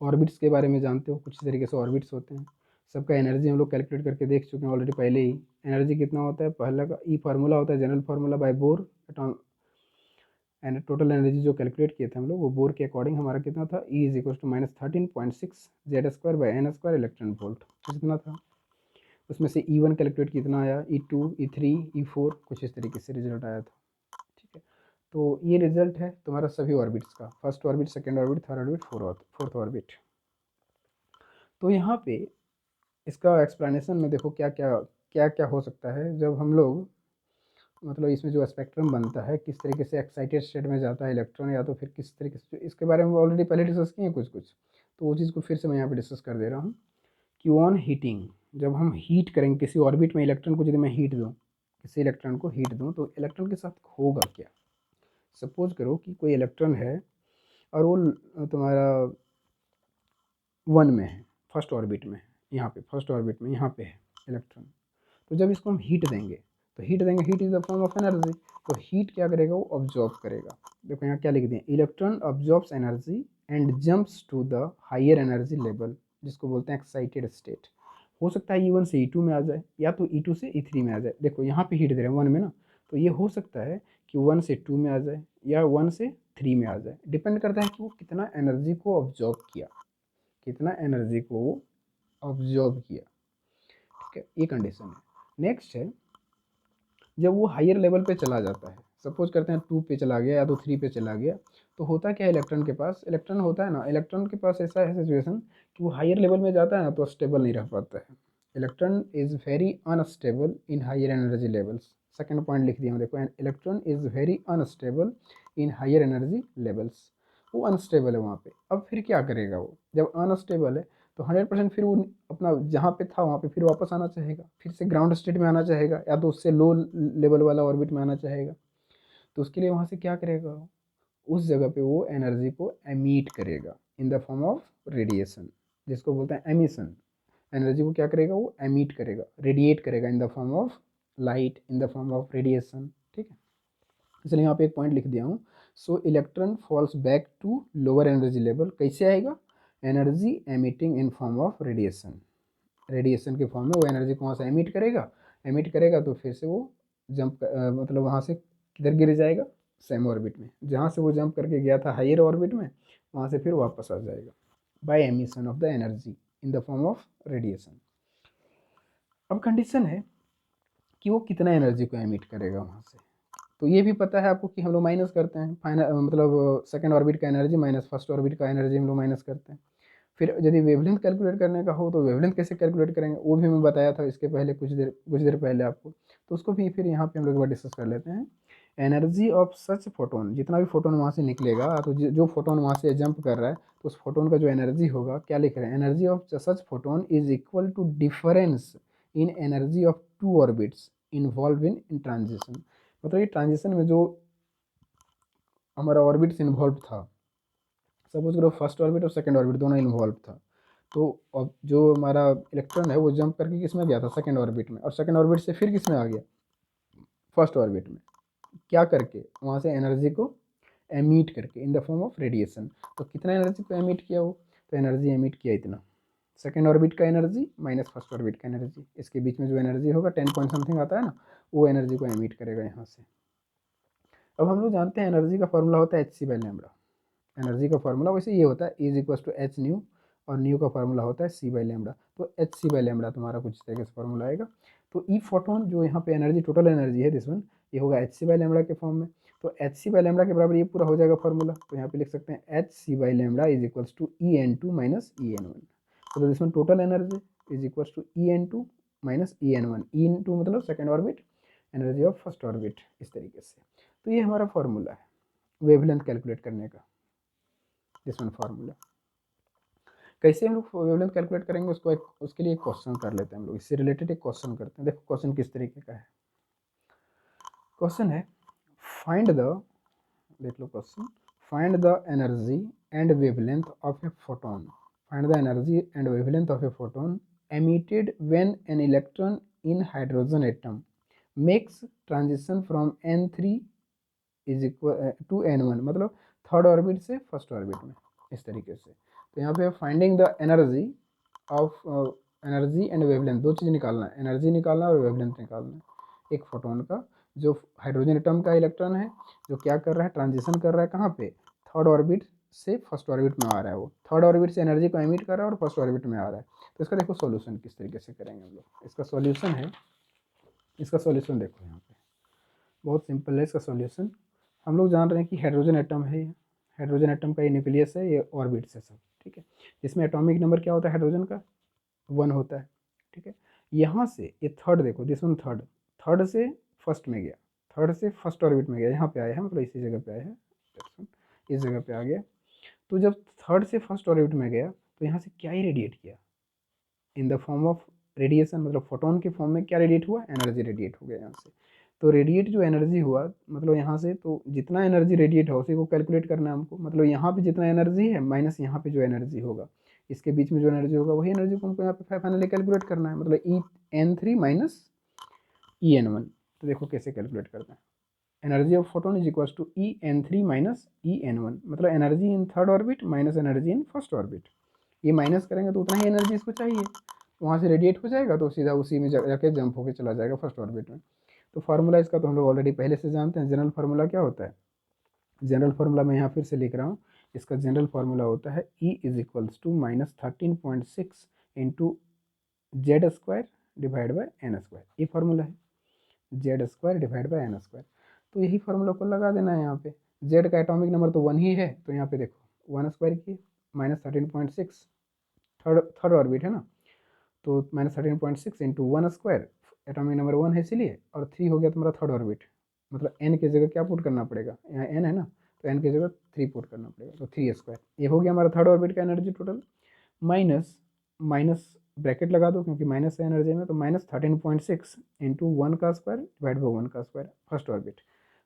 ऑर्बिट्स के बारे में जानते हो, कुछ तरीके से ऑर्बिट्स होते हैं, सबका एनर्जी हम लोग कैलकुलेट करके देख चुके हैं ऑलरेडी पहले ही। एनर्जी कितना होता है, पहला का ई फार्मूला होता है general formula by bore, and total energy जो कैलकुलेट किए थे हम लोग वो बोर के अकॉर्डिंग हमारा कितना था, E is equal to -13.6 Z square by N square electron volt, कितना था। उसमें से E1 कैलकुलेट कितना आया, E2 E3 E4 कुछ इस तरीके से रिजल्ट आया था, ठीक है। तो ये रिजल्ट है तुम्हारा सभी ऑर्बिट्स का, first orbit, second orbit, third orbit, fourth orbit. तो यहाँ पे इसका एक्सप्लेनेशन में देखो क्या क्या क्या क्या हो सकता है जब हम लोग, मतलब इसमें जो स्पेक्ट्रम बनता है किस तरीके से एक्साइटेड स्टेट में जाता है इलेक्ट्रॉन, या तो फिर किस तरीके से, इसके बारे में ऑलरेडी पहले डिस्कस किए हैं कुछ कुछ, तो वो चीज़ को फिर से मैं यहाँ पे डिस्कस कर दे रहा हूँ कि ऑन हीटिंग, जब हम हीट करेंगे किसी ऑर्बिट में इलेक्ट्रॉन को, यदि मैं हीट दूँ, किसी इलेक्ट्रॉन को हीट दूँ तो इलेक्ट्रॉन के साथ होगा क्या। सपोज करो कि कोई इलेक्ट्रॉन है और वो तुम्हारा 1 में है, फर्स्ट ऑर्बिट में, यहाँ पे फर्स्ट ऑर्बिट में यहाँ पे है इलेक्ट्रॉन, तो जब इसको हम हीट देंगे तो हीट देंगे, heat is the form of energy. तो हीट क्या करेगा, वो ऑब्जॉर्ब करेगा। देखो यहाँ क्या लिख दिए, electron absorbs energy and jumps to the higher energy level, जिसको बोलते हैं एक्साइटेड स्टेट। हो सकता है E1 से E2 में आ जाए, या तो E2 से E3 में आ जाए। देखो यहाँ पे हीट दे रहे हैं 1 में ना, तो ये हो सकता है कि 1 से 2 में आ जाए या 1 से 3 में आ जाए, डिपेंड करता है कि वो कितना एनर्जी को ऑब्जॉर्ब किया, कितना एनर्जी को वो ऑब्जॉर्ब किया। ठीक है, ये कंडीशन है। नेक्स्ट है, जब वो हायर लेवल पे चला जाता है, सपोज करते हैं 2 पे चला गया या तो 3 पे चला गया, तो होता क्या है, इलेक्ट्रॉन के पास, इलेक्ट्रॉन होता है ना, इलेक्ट्रॉन के पास ऐसा है सिचुएशन कि वो हायर लेवल में जाता है ना तो स्टेबल नहीं रह पाता है। Electron is very unstable in higher energy levels. Second point लिख दिया हूँ, देखो, electron is very unstable in higher energy levels. वो अनस्टेबल है वहाँ पे। अब फिर क्या करेगा वो, जब अनस्टेबल है तो 100% फिर वो अपना जहाँ पे था वहाँ पे फिर वापस आना चाहेगा, फिर से ग्राउंड स्टेट में आना चाहेगा, या तो उससे लो लेवल वाला ऑर्बिट में आना चाहेगा। तो उसके लिए वहाँ से क्या करेगा, उस जगह पे वो एनर्जी को एमिट करेगा इन द फॉर्म ऑफ रेडिएशन, जिसको बोलते हैं एमिशन। एनर्जी को क्या करेगा, वो एमिट करेगा, रेडिएट करेगा इन the form of light, in the form of radiation. ठीक है, इसलिए यहाँ पे एक पॉइंट लिख दिया हूँ। So electron falls back to lower energy level. कैसे आएगा, energy emitting in form of radiation. Radiation के फॉर्म में वो एनर्जी को वहाँ से एमिट करेगा, एमिट करेगा तो फिर से वो जंप मतलब वहाँ से किधर गिर जाएगा, सेम ऑर्बिट में, जहाँ से वो जंप करके गया था हायर ऑर्बिट में, वहाँ से फिर वापस आ जाएगा by emission of the energy in the form of radiation. अब कंडीशन है कि वो कितना एनर्जी को एमिट करेगा वहाँ से। तो ये भी पता है आपको कि हम लोग माइनस करते हैं, फाइनल मतलब सेकंड ऑर्बिट का एनर्जी माइनस फर्स्ट ऑर्बिट का एनर्जी हम लोग माइनस करते हैं। फिर यदि वेवलेंथ कैलकुलेट करने का हो तो वेवलेंथ कैसे कैलकुलेट करेंगे, वो भी मैं बताया था इसके पहले कुछ देर पहले आपको, तो उसको भी फिर यहाँ पे हम लोग एक बार डिस्कस कर लेते हैं। एनर्जी ऑफ सच फोटोन, जितना भी फोटोन वहाँ से निकलेगा, तो जो फोटोन वहाँ से जंप कर रहा है, तो उस फोटोन का जो एनर्जी होगा, क्या लिख रहे हैं, energy of such photon is equal to difference in energy of 2 orbits involve in transition. मतलब ये ट्रांजिशन में जो हमारा ऑर्बिट्स इन्वॉल्व था, सपोज करो फर्स्ट ऑर्बिट और सेकंड ऑर्बिट दोनों इन्वॉल्व था, तो अब जो हमारा इलेक्ट्रॉन है वो जंप करके किस में गया था, सेकंड ऑर्बिट में, और सेकंड ऑर्बिट से फिर किस में आ गया, फर्स्ट ऑर्बिट में। क्या करके, वहाँ से एनर्जी को एमिट करके इन द फॉर्म ऑफ रेडिएशन। तो कितना एनर्जी को एमिट किया वो, तो एनर्जी एमिट किया इतना, सेकेंड ऑर्बिट का एनर्जी माइनस फर्स्ट ऑर्बिट का एनर्जी, इसके बीच में जो एनर्जी होगा 10 पॉइंट समथिंग आता है ना, वो एनर्जी को एमिट करेगा यहाँ से। अब हम लोग जानते हैं एनर्जी का फॉर्मूला होता है Hc/λ। एनर्जी का फार्मूला वैसे ये होता है E equals to h nu, और न्यू का फार्मूला होता है C/λ। तो Hc/λ तुम्हारा कुछ इस तरीके से फार्मूला आएगा। तो ई फोटोन जो यहाँ पे एनर्जी, टोटल एनर्जी है दिस वन, ये होगा Hc/λ के फॉर्म में। तो Hc/λ के बराबर ये पूरा हो जाएगा फार्मूला। तो यहाँ पे लिख सकते हैं Hc/λ is equals to En2 minus En1। तो this one total energy is equals to En2 minus En1। En2 मतलब second orbit, energy of first orbit, इस तरीके से। तो ये हमारा फार्मूला है वेवलेंथ कैलकुलेट करने का, दिस वन फार्मूला। कैसे हम लोग वेवलेंथ कैलकुलेट करेंगे, उसके लिए एक क्वेश्चन कर लेते हैं हम लोग, इससे रिलेटेड एक क्वेश्चन करते हैं। देखो क्वेश्चन किस तरीके का है, क्वेश्चन है फाइंड द, देख लो question, find the energy and wavelength of a photon, find the energy and wavelength of a photon emitted when an electron in hydrogen atom makes transition from N3 is equal to N1, मतलब third orbit से first orbit में, इस तरीके से। तो यहाँ पे finding the energy of, energy and wavelength, दो चीज़ निकालना है, एनर्जी निकालना है और वेवलेंथ निकालना है एक फोटोन का, जो हाइड्रोजन एटम का इलेक्ट्रॉन है, जो क्या कर रहा है, ट्रांजिशन कर रहा है कहाँ पे, थर्ड ऑर्बिट से फर्स्ट ऑर्बिट में आ रहा है, वो थर्ड ऑर्बिट से एनर्जी को एमिट कर रहा है और फर्स्ट ऑर्बिट में आ रहा है। तो इसका देखो सॉल्यूशन किस तरीके से करेंगे हम लोग। इसका सॉल्यूशन है, इसका सॉल्यूशन देखो यहाँ पे बहुत सिंपल है। इसका सॉल्यूशन, हम लोग जान रहे हैं कि हाइड्रोजन एटम है, ये हाइड्रोजन एटम का ये न्यूक्लियस है, ये ऑर्बिट्स है सब, ठीक है। इसमें एटॉमिक नंबर क्या होता है हाइड्रोजन का, 1 होता है, ठीक है। यहाँ से ये थर्ड, देखो दिस वन थर्ड, थर्ड से फर्स्ट में गया, थर्ड से फर्स्ट ऑर्बिट में गया, यहाँ पे आया है, मतलब इसी जगह पे आया है, इस जगह पे आ गया। तो जब थर्ड से फर्स्ट ऑर्बिट में गया तो यहाँ से क्या ही रेडिएट किया, इन द फॉर्म ऑफ रेडिएशन, मतलब फोटोन के फॉर्म में क्या रेडिएट हुआ, एनर्जी रेडिएट हो गया यहाँ से। तो रेडिएट जो एनर्जी हुआ, मतलब यहाँ से, तो जितना एनर्जी रेडिएट हो उसी को कैलकुलेट करना है हमको, मतलब यहाँ पे जितना एनर्जी है माइनस यहाँ पे जो एनर्जी होगा, इसके बीच में जो एनर्जी होगा वही एनर्जी को हमको यहाँ पे फाइनली कैलकुलेट करना है, मतलब E N3 माइनस EN1। तो देखो कैसे कैलकुलेट करते हैं। Energy of photon is equal to E n3 minus En1, मतलब energy in third orbit minus energy in first orbit. ये माइनस करेंगे तो उतना ही एनर्जी इसको चाहिए, वहाँ से रेडिएट हो जाएगा तो सीधा उसी में जाके जंप होकर चला जाएगा फर्स्ट ऑर्बिट में। तो फार्मूला इसका तो हम लोग ऑलरेडी पहले से जानते हैं। जनरल फार्मूला क्या होता है, जनरल फार्मूला मैं यहाँ फिर से लिख रहा हूँ। इसका जनरल फार्मूला होता है E is equals to minus 13.6 into Z square divide by N square. ये फार्मूला है, Z square divide by N square. तो यही फार्मूला को लगा देना है यहाँ पे। जेड का एटॉमिक नंबर तो 1 ही है, तो यहाँ पे देखो 1 स्क्वायर की माइनस 13.6 थर्ड ऑर्बिट है ना, तो minus 13.6 into 1 square, atomic number 1 है इसीलिए, और 3 हो गया तुम्हारा थर्ड ऑर्बिट। मतलब एन की जगह क्या पुट करना पड़ेगा, यहाँ एन है ना, तो एन की जगह 3 पुट करना पड़ेगा, तो 3 स्क्वायर। ये हो गया हमारा थर्ड ऑर्बिट का energy total. Minus minus bracket लगा दो क्योंकि माइनस है एनर्जी में, तो माइनस 13.6 इंटू 1 का स्क्वायर डिवाइड बाई 1 का स्क्वायर फर्स्ट ऑर्बिट।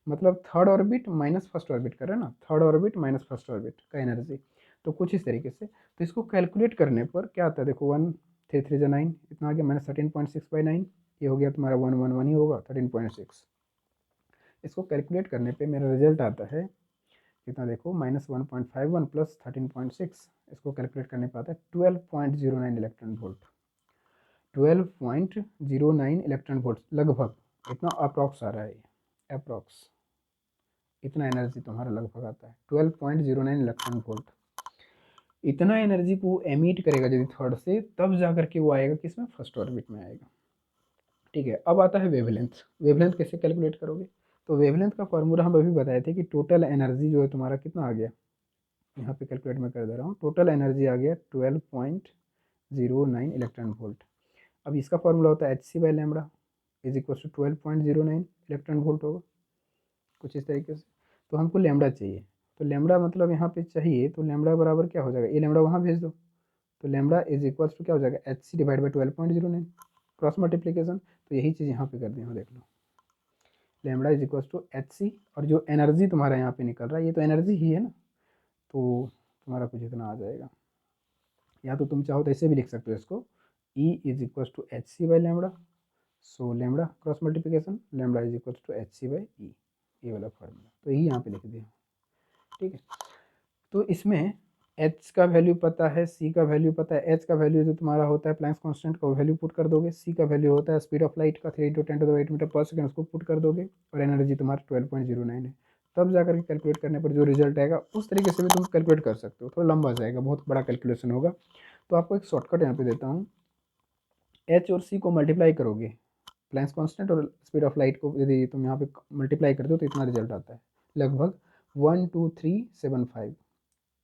मतलब third orbit minus first orbit कर रहे हैं ना, third orbit minus first orbit का एनर्जी। तो कुछ इस तरीके से, तो इसको कैलकुलेट करने पर क्या आता है, देखो 1 3 3 जा 9, इतना आ गया माइनस 13.6 बाई 9। ये हो गया तुम्हारा 1 1 1 ही होगा 13.6। इसको कैलकुलेट करने पे मेरा रिजल्ट आता है कितना, देखो माइनस 1.51 प्लस 13.6, इसको कैलकुलेट करने पे आता है 12.09 इलेक्ट्रॉन वोल्ट। 12.09 इलेक्ट्रॉन वोल्ट लगभग, इतना अप्रॉक्स आ रहा है, अप्रॉक्स इतना एनर्जी तुम्हारा लगभग आता है 12.09 इलेक्ट्रॉन वोल्ट। इतना एनर्जी को एमिट करेगा यदि थर्ड से, तब जा करके वो आएगा किसमें, फर्स्ट ऑर्बिट में आएगा। ठीक है, अब आता है वेवलेंथ। वेवलेंथ कैसे कैलकुलेट करोगे, तो वेवलेंथ का फॉर्मूला हम अभी बताए थे कि टोटल एनर्जी जो है तुम्हारा कितना आ गया, यहाँ पे कैलकुलेट मैं कर दे रहा हूँ। टोटल एनर्जी आ गया 12.09 इलेक्ट्रॉन वोल्ट। अब इसका फॉर्मूला होता है H C by lambda is equal to 12.09 electron volt होगा, कुछ इस तरीके से। तो हमको लैम्बडा चाहिए, तो लैम्बडा मतलब यहाँ पे चाहिए, तो लैम्बडा बराबर क्या हो जाएगा, ये लैम्बडा वहाँ भेज दो, तो लैम्बडा इज इक्वल टू क्या हो जाएगा, H C divide by 12.09, cross multiplication. तो यही चीज़ यहाँ पे कर दी हो, देख लो lambda is equal to H C, और जो एनर्जी तुम्हारा यहाँ पे निकल रहा है ये तो एनर्जी ही है ना, तो तुम्हारा कुछ इतना आ जाएगा। या तो तुम चाहो तो ऐसे भी लिख सकते हो इसको, E is equal to H C by lambda, so lambda cross multiplication lambda is equal to H C by E, ये वाला फॉर्मूला तो यही यहाँ पे लिख दिया। ठीक है, तो इसमें h का वैल्यू पता है, c का वैल्यू पता है। h का वैल्यू जो तुम्हारा होता है प्लैंक्स कांस्टेंट का, वो वैल्यू पुट कर दोगे। c का वैल्यू होता है स्पीड ऑफ लाइट का 3 × 10⁸ मीटर पर सेकंड, उसको पुट कर दोगे, और एनर्जी तुम्हारा 12.09 है। तब जाकर के कैलकुलेट करने पर जो रिजल्ट आएगा उस तरीके से भी तुम कैलकुलेट कर सकते हो, थोड़ा लंबा जाएगा, बहुत बड़ा कैलकुलेशन होगा। तो आपको एक शॉर्टकट यहाँ पे देता हूँ, h और c को मल्टीप्लाई करोगे, प्लैंक्स कांस्टेंट और स्पीड ऑफ लाइट को यदि तुम यहाँ पे मल्टीप्लाई कर दो तो इतना रिजल्ट आता है, लगभग 12375,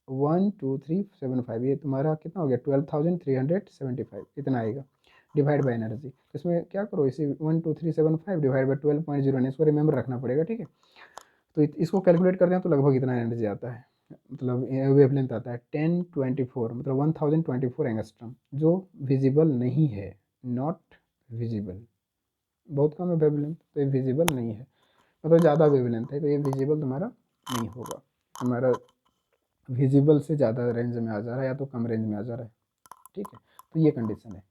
12375, ये तुम्हारा कितना हो गया 12,375, इतना आएगा डिवाइड बाय एनर्जी। तो इसमें क्या करो, इसे 12375 डिवाइड बाय 12.09, इसको रिमेंबर रखना पड़ेगा। ठीक है, तो इसको कैलकुलेट करते हैं तो लगभग इतना एनर्जी आता है, मतलब वेवलेंथ आता है 1024, मतलब 1024 एंगस्ट्रॉम, जो विजिबल नहीं है, नॉट विजिबल। बहुत कम है वेवलेंथ, तो ये विजिबल नहीं है, मतलब ज़्यादा वेवलेंथ है तो ये विजिबल तुम्हारा नहीं होगा, तुम्हारा विजिबल से ज़्यादा रेंज में आ जा रहा है या तो कम रेंज में आ जा रहा है। ठीक है, तो ये कंडीशन है।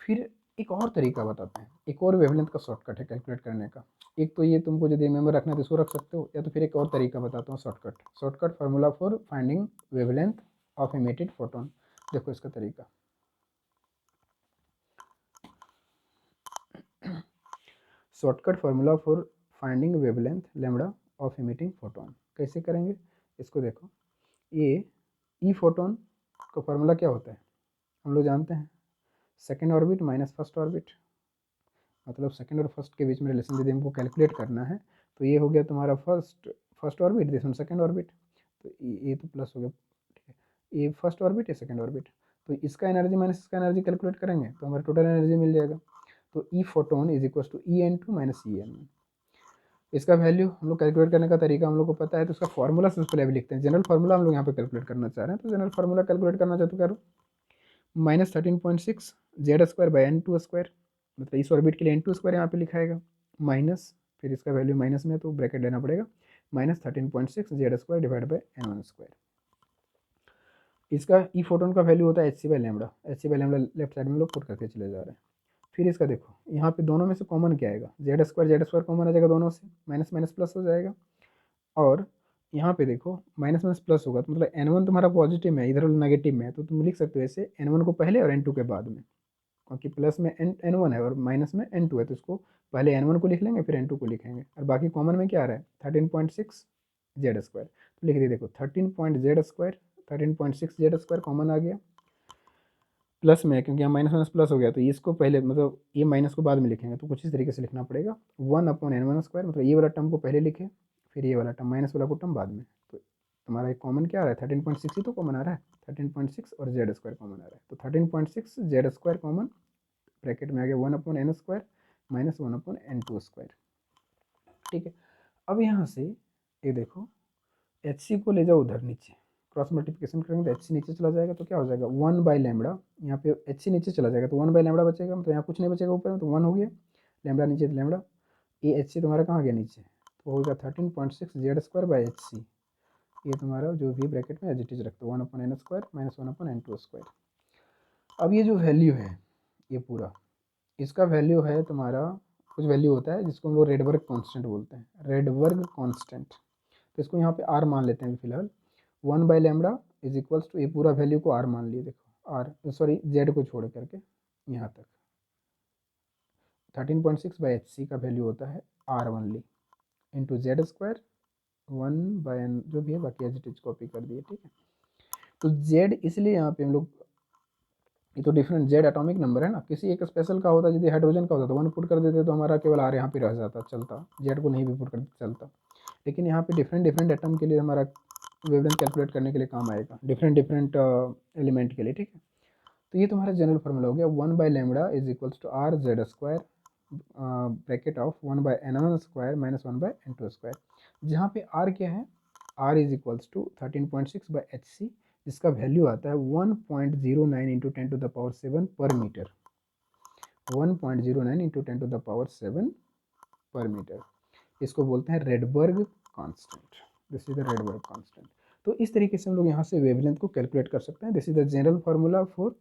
फिर एक और तरीका बताते हैं, एक और वेवलेंथ का शॉर्टकट है कैलकुलेट करने का। एक तो ये तुमको यदि रिमेंबर रखना है तो इसको रख सकते हो, या तो फिर एक और तरीका बताता हूँ shortcut formula for finding wavelength of emitted photon. देखो इसका तरीका, shortcut formula for finding wavelength lambda of emitting photon कैसे करेंगे, इसको देखो। ये ई फोटोन का फार्मूला क्या होता है, हम लोग जानते हैं, second orbit minus first orbit, मतलब सेकेंड और फर्स्ट के बीच में रिलेशन यदि हमको कैलकुलेट करना है, तो ये हो गया तुम्हारा first orbit, this one second orbit, तो ये तो प्लस हो गया। ठीक है, ये फर्स्ट ऑर्बिट है सेकेंड ऑर्बिट, तो इसका एनर्जी माइनस इसका एनर्जी कैलकुलेट करेंगे तो हमारा टोटल एनर्जी मिल जाएगा। तो E photon is equal to En2 minus En1। इसका वैल्यू हम लोग कैलकुलेट करने का तरीका हम लोग को पता है, तो उसका फॉर्मूला सबसे पहले अभी लिखते हैं। जनरल फार्मूला हम लोग यहाँ पे कैलकुलेट करना चाह रहे हैं, तो जनरल फार्मूला कैलकुलेट करना चाहते हो, करो minus 13.6 Z square by N2 square, मतलब इस ऑर्बिट के लिए N2 स्क्वायर यहाँ पे लिखाएगा, माइनस फिर इसका वैल्यू माइनस में तो ब्रैकेट लेना पड़ेगा, minus 13.6 Z square divide by N1 square. इसका ई फोटोन का वैल्यू होता है H C by lambda, H C by lambda left side में लोग पुट करके चले जा रहे हैं, फिर इसका देखो यहाँ पे दोनों में से कॉमन क्या आएगा, जेड स्क्वायर कॉमन आ जाएगा दोनों से, माइनस माइनस प्लस हो जाएगा। और यहाँ पे देखो माइनस माइनस प्लस होगा तो मतलब n1 तुम्हारा पॉजिटिव में है, इधर नेगेटिव में है, तो तुम लिख सकते हो ऐसे n1 को पहले और n2 के बाद में, क्योंकि प्लस में n1 है और माइनस में n2 है, तो इसको पहले n1 को लिख लेंगे फिर n2 को लिखेंगे। और बाकी कॉमन में क्या आ रहा है 13.6 जेड स्क्वायर, तो लिख दिए देखो 13.6 जेड स्क्वायर कॉमन आ गया। प्लस में क्योंकि यहाँ माइनस माइनस प्लस हो गया तो इसको पहले मतलब ये माइनस को बाद में लिखेंगे, तो कुछ इस तरीके से लिखना पड़ेगा 1/n1 स्क्वायर, मतलब ये वाला टर्म को पहले लिखे फिर ये वाला टर्म माइनस वाला को टर्म बाद में। तो तुम्हारा एक कॉमन क्या आ रहा है 13.6 ही तो कॉमन आ रहा है, 13.6 और जेड स्क्वायर कॉमन आ रहा है, तो 13.6 जेड स्क्वायर कॉमन, ब्रैकेट में आ गया 1/n square minus 1/n2 square. ठीक है, अब यहाँ से ये देखो एच सी को ले जाओ उधर नीचे, क्रॉस मल्टीप्लिकेशन करेंगे तो एच सी नीचे चला जाएगा, तो क्या हो जाएगा 1/λ, यहाँ पे एच सी नीचे चला जाएगा तो 1/λ बचेगा, मतलब यहाँ कुछ नहीं बचेगा ऊपर में, तो 1 हो गया, लैम्बडा नीचे लैम्बडा, ये एच सी तुम्हारा कहाँ गया नीचे, तो होगा 13.6 Z square by H C, ये तुम्हारा जो भी ब्रैकेट में एज इट इज रखते हो 1/n square minus 1/n2 square. अब ये जो वैल्यू है ये पूरा, इसका वैल्यू है तुम्हारा, कुछ वैल्यू होता है जिसको हम लोग रेडबर्ग कांस्टेंट बोलते हैं, रेडबर्ग कांस्टेंट, तो इसको यहाँ पे आर मान लेते हैं फिलहाल, 1/λ इज इक्वल्स टू, ये पूरा वैल्यू को आर मान लिए, देखो आर सॉरी जेड को छोड़ करके यहाँ तक 13.6/hc का वैल्यू होता है R only into Z square 1/n जो भी है, बाकी एज इट इज कॉपी कर दिए। ठीक है, तो जेड इसलिए यहाँ पे हम लोग, ये तो डिफरेंट जेड एटॉमिक नंबर है ना, किसी एक स्पेशल का होता, यदि हाइड्रोजन का होता तो 1 पुट कर देते तो हमारा केवल आर यहाँ पे रह जाता, चलता, जेड को नहीं भी पुट कर चलता, लेकिन यहाँ पे डिफरेंट डिफरेंट एटम के लिए हमारा वेवलेंथ कैलकुलेट करने के लिए काम आएगा, डिफरेंट डिफरेंट एलिमेंट के लिए। ठीक है, तो ये तुम्हारा जनरल फार्मूला हो गया 1/λ is equals to R Z square bracket of 1/n1 square minus 1/n2 square, जहाँ पे आर क्या है, are is equals to 13.6/hc, जिसका वैल्यू आता है 1.09 इंटू 10⁻7 पर मीटर, 1.09 इंटू 10⁻7 पर मीटर, इसको बोलते हैं Rydberg constant, this is the Rydberg constant. तो इस तरीके से हम लोग यहाँ से वेवलेंथ को कैलकुलेट कर सकते हैं, this is the general formula for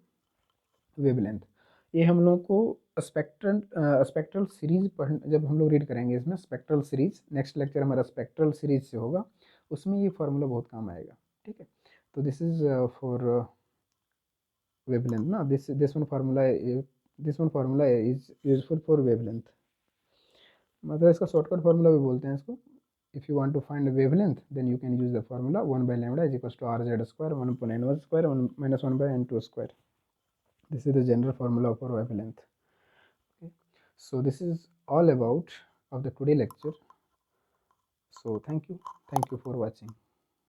wavelength. ये हम लोग को स्पेक्ट्रल सीरीज पढ़, जब हम लोग रीड करेंगे इसमें स्पेक्ट्रल सीरीज, नेक्स्ट लेक्चर हमारा स्पेक्ट्रल सीरीज से होगा, उसमें ये फार्मूला बहुत काम आएगा। ठीक है, तो दिस इज फॉर वेवलेंथ ना, this one formula is useful for wavelength, मतलब इसका शॉर्टकट फार्मूला भी बोलते हैं इसको। If you want to find the wavelength, then you can use the formula 1/λ is equals to rz square 1/n1 square 1 minus 1/n2 square. This is the general formula for wavelength. Okay. So this is all about of the today lecture. So thank you for watching.